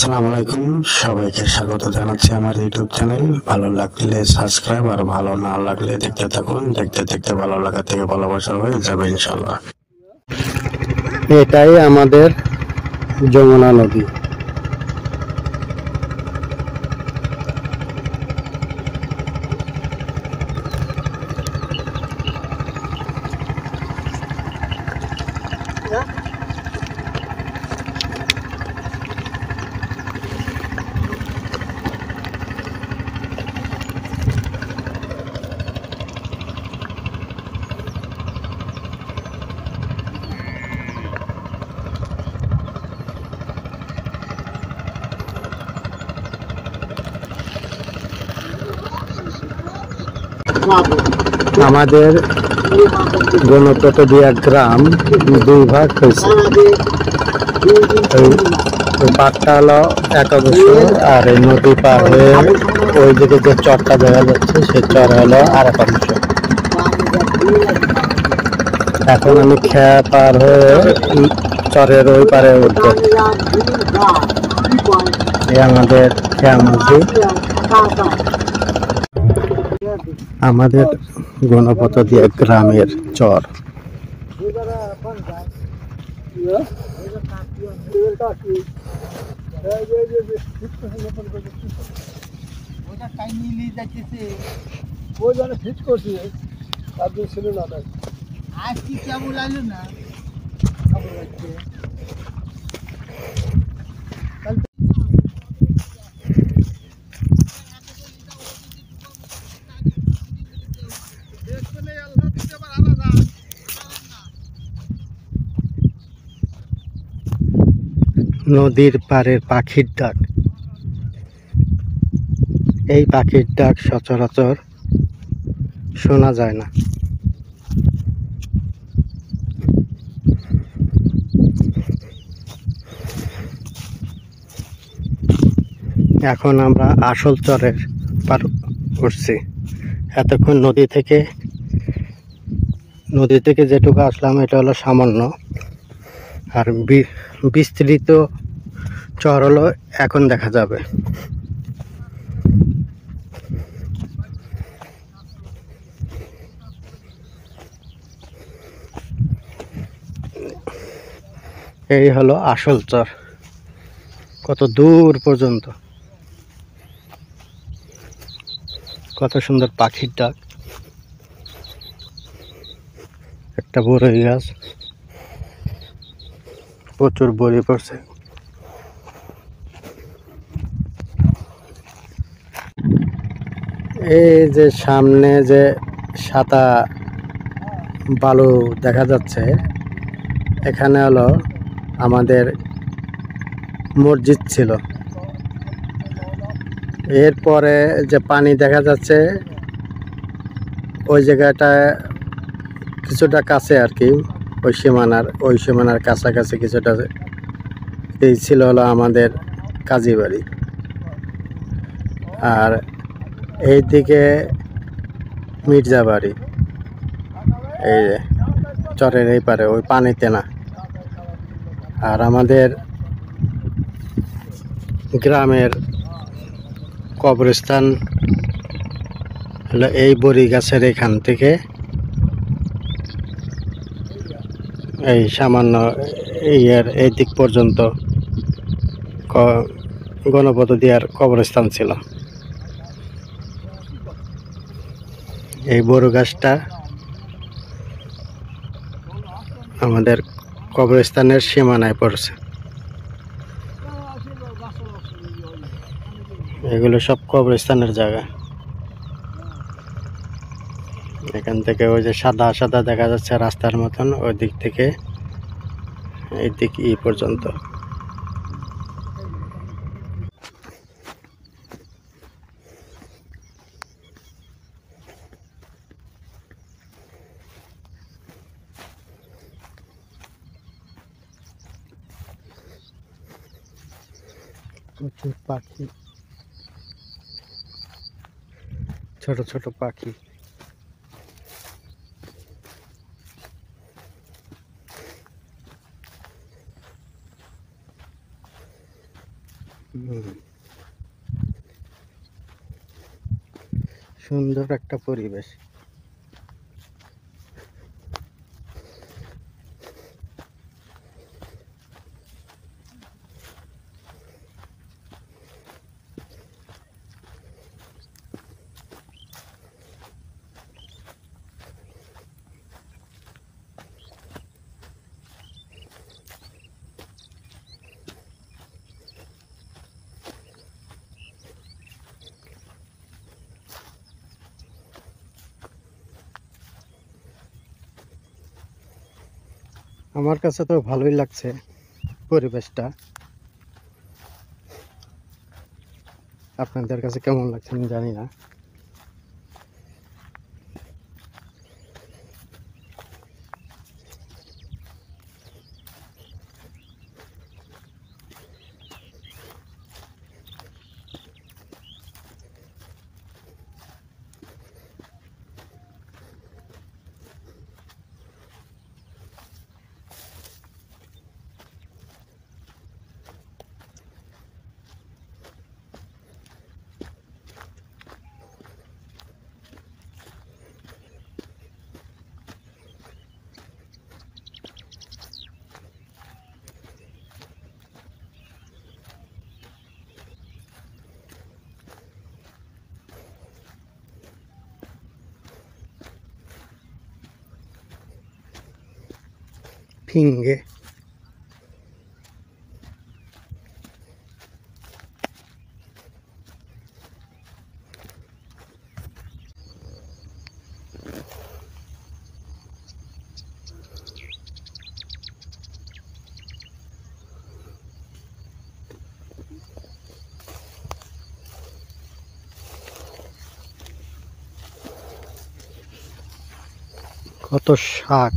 আসসালামু আলাইকুম, সবাইকে স্বাগত জানাচ্ছি আমার ইউটিউব চ্যানেল। ভালো লাগলে সাবস্ক্রাইব, আর ভালো না লাগলে দেখতে থাকুন। দেখতে দেখতে ভালো লাগা থেকে ভালোবাসা হয়ে যাবে ইনশাল্লাহ। এটাই আমাদের যমুনা নদী। আমাদের গণতদিয়া গ্রাম দুই ভাগ হয়েছে। ওই পাড়টা হলো এক অংশ, আর এই নদী পার হয়ে ওই দিকে যে চরটা দেখা যাচ্ছে সেই চর হলো আর এক অংশ। এখন আমি খেয়া পার হয়ে চরের ওই পারে উঠবো। এই আমাদের খেয়া মসজিদ। আমাদের গণপতদিয়া গ্রামের চর। নদীর পাড়ের পাখির ডাক, এই পাখির ডাক সচরাচর শোনা যায় না। এখন আমরা আসল চরের পার উঠছি। এতক্ষণ নদী থেকে যেটুকু আসলাম এটা হলো সামান্য, আর বিস্তৃত চর হলো এখন দেখা যাবে। এই হলো আসল চর, কত দূর পর্যন্ত, কত সুন্দর পাখির ডাক। একটা বড়ই গাছ, প্রচুর বড়ি পড়ছে। এই যে সামনে যে সাদা বালু দেখা যাচ্ছে, এখানে হলো আমাদের মসজিদ ছিল। এরপরে যে পানি দেখা যাচ্ছে ওই জায়গাটা কিছুটা কাছে আর কি, ওই সীমানার কাছাকাছি কিছুটা এই ছিল হলো আমাদের কাজী বাড়ি। আর এই দিকে মির্জা বাড়ি, এই চরের এই পারে ওই পানিতে না। আর আমাদের গ্রামের কবরস্থান হলো এই বড়ি গাছের এখান থেকে এই সামান্য এই দিক পর্যন্ত গণপতদিয়ার কবরস্থান ছিল। এই বড় গাছটা আমাদের কবরস্থানের সীমানায় পড়ছে। এগুলো সব কবরস্থানের জায়গা। এখান থেকে ওই যে সাদা সাদা দেখা যাচ্ছে রাস্তার মতন, ওই দিক থেকে এই দিক পর্যন্ত। প্রচুর পাখি, ছোট ছোট পাখি। সুন্দর একটা পরিবেশ। আমার কাছে তো ভালোই লাগছে পরিবেশটা। আপনাদের কাছে কেমন লাগছে আমি জানি না। ফিঙ্গে কত শাক,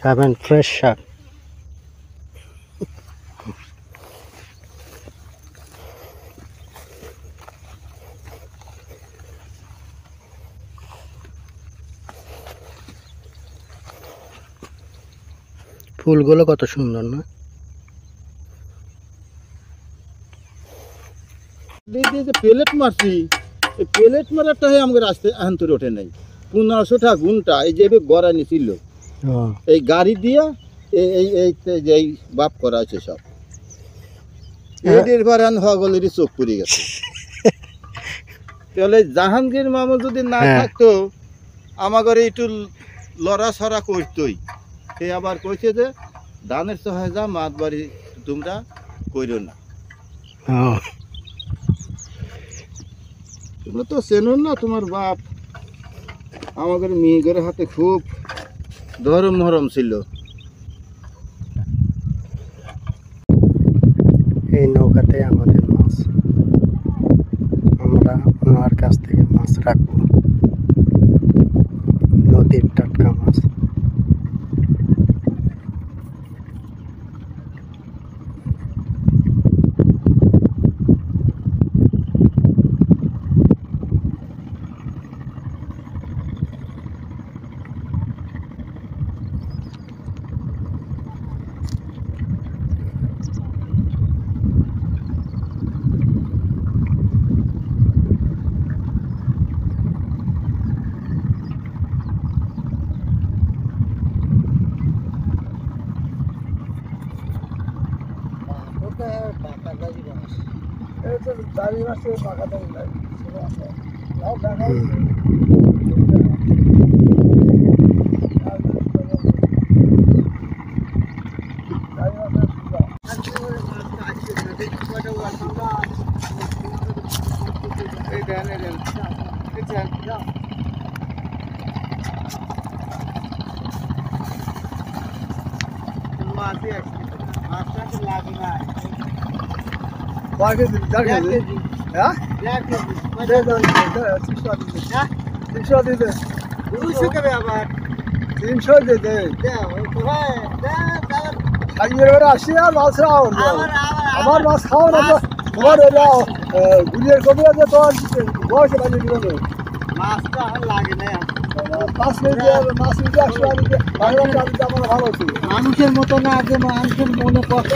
খাবেন ফ্রেশ শাক। ফুলগুলো কত সুন্দর না? প্লেট মারছি, এই প্লেট মারাটা আমাদের আসতে আন্তর ওঠে নাই। 1500 টাকা ঘন্টা এই যে গড়া নিছিল এই গাড়ি দিয়া এই বাপ করা আছে সব। এদের ভাড়ান হগলেরই চোখ পড়ে গেছে। তাহলে জাহাঙ্গীর মামু যদি না থাকতো আমাদের একটু লড়াছড়া করতোই। সে আবার কইছে যে ধানের সহায় যা মাত বাড়ি তোমরা কইরো না। তোমরা তো চেনো না, তোমার বাপ আমাদের মেয়েদের হাতে খুব ধরম মহরম ছিল। এই নৌকাতে আমাদের মাছ, আমরা ওনার কাছ থেকে মাছ রাখবো, নদীর টাটকা মাছ। আমার মাছ খাও না তো তোমার গুলিয়ার কবি আছে তোমার বয়সে বানিয়ে দিল। মাছটা লাগে না মানুষের মতো না যে মানুষের মনে কষ্ট